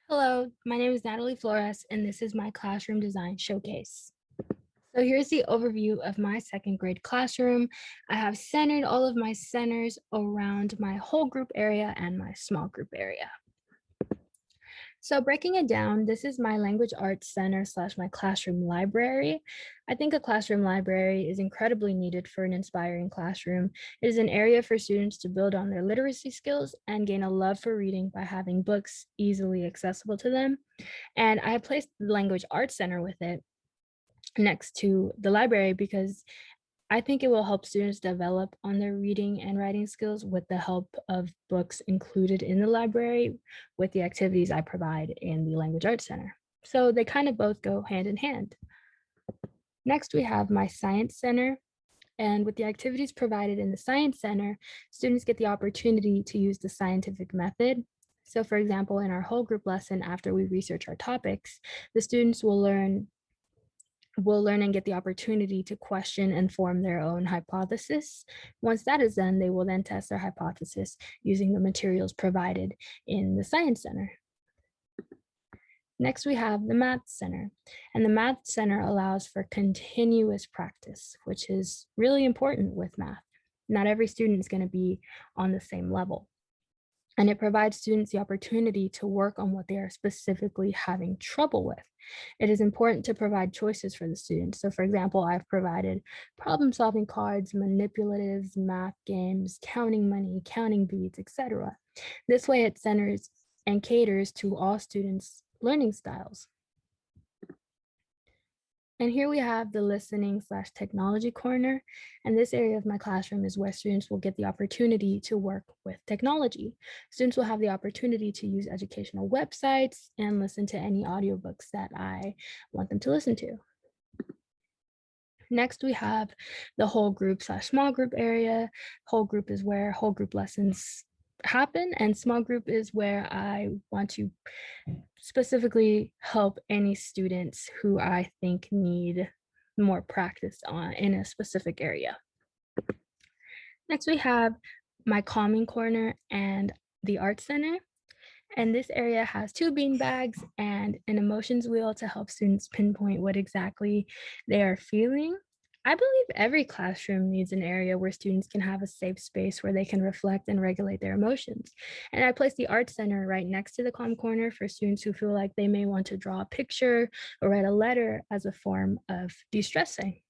Hello, my name is Nataly Flores, and this is my classroom design showcase. So here's the overview of my second grade classroom. I have centered all of my centers around my whole group area and my small group area. So breaking it down, this is my language arts center slash my classroom library. I think a classroom library is incredibly needed for an inspiring classroom. It is an area for students to build on their literacy skills and gain a love for reading by having books easily accessible to them. And I placed the language arts center with it next to the library because I think it will help students develop on their reading and writing skills with the help of books included in the library with the activities I provide in the Language Arts Center. So they kind of both go hand in hand. Next, we have my Science Center. And with the activities provided in the Science Center, students get the opportunity to use the scientific method. So for example, in our whole group lesson, after we research our topics, the students will learn and get the opportunity to question and form their own hypothesis. Once that is done, they will then test their hypothesis using the materials provided in the Science Center. Next, we have the Math Center, and the Math Center allows for continuous practice, which is really important with math. Not every student is going to be on the same level. And it provides students the opportunity to work on what they are specifically having trouble with. It is important to provide choices for the students. So for example, I've provided problem-solving cards, manipulatives, math games, counting money, counting beads, etc. This way it centers and caters to all students' learning styles. And here we have the listening slash technology corner. And this area of my classroom is where students will get the opportunity to work with technology. Students will have the opportunity to use educational websites and listen to any audiobooks that I want them to listen to. Next, we have the whole group slash small group area. Whole group is where whole group lessons happen, and small group is where I want to specifically help any students who I think need more practice on in a specific area. Next, we have my calming corner and the art center. And this area has two bean bags and an emotions wheel to help students pinpoint what exactly they are feeling. I believe every classroom needs an area where students can have a safe space where they can reflect and regulate their emotions. And I placed the art center right next to the calm corner for students who feel like they may want to draw a picture or write a letter as a form of de-stressing.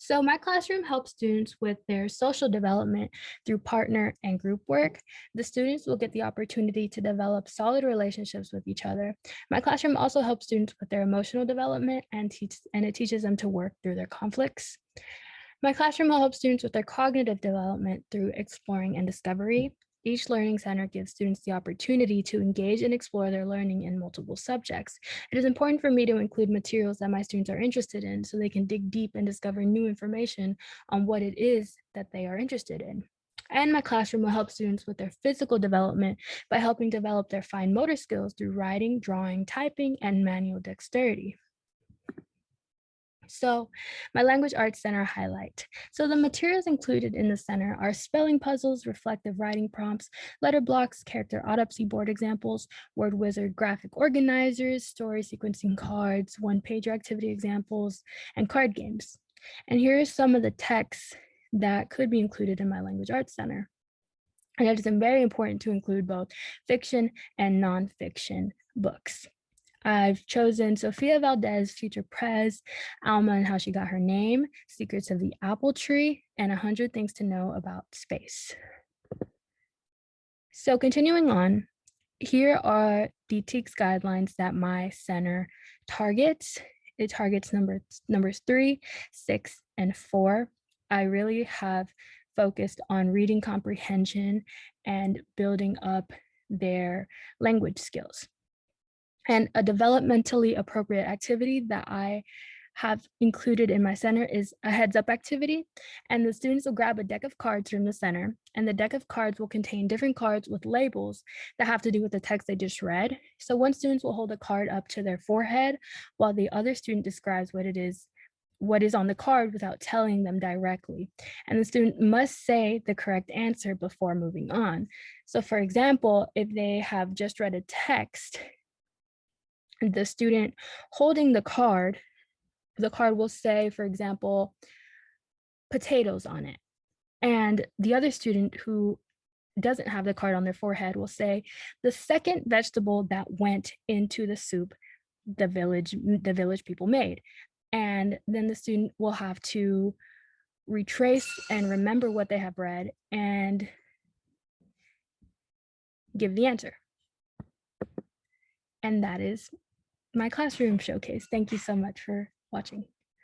So my classroom helps students with their social development through partner and group work. The students will get the opportunity to develop solid relationships with each other. My classroom also helps students with their emotional development and it teaches them to work through their conflicts. My classroom will help students with their cognitive development through exploring and discovery. Each learning center gives students the opportunity to engage and explore their learning in multiple subjects. It is important for me to include materials that my students are interested in so they can dig deep and discover new information on what it is that they are interested in. And my classroom will help students with their physical development by helping develop their fine motor skills through writing, drawing, typing, and manual dexterity. So my language arts center highlight. So the materials included in the center are spelling puzzles, reflective writing prompts, letter blocks, character autopsy board examples, word wizard graphic organizers, story sequencing cards, one-pager activity examples, and card games. And here are some of the texts that could be included in my language arts center. And it is very important to include both fiction and nonfiction books. I've chosen Sophia Valdez, Future Prez, Alma and How She Got Her Name, Secrets of the Apple Tree, and 100 Things to Know About Space. So continuing on, here are the TEKS guidelines that my center targets. It targets numbers 3, 6, and 4. I really have focused on reading comprehension and building up their language skills. And a developmentally appropriate activity that I have included in my center is a heads up activity. And the students will grab a deck of cards from the center, and the deck of cards will contain different cards with labels that have to do with the text they just read. So one student will hold a card up to their forehead while the other student describes what it is what is on the card without telling them directly. And the student must say the correct answer before moving on. So for example, if they have just read a text, the student holding the card will say, for example, potatoes on it. And the other student who doesn't have the card on their forehead will say the second vegetable that went into the soup the village people made. And then the student will have to retrace and remember what they have read and give the answer. And that is my classroom showcase. Thank you so much for watching.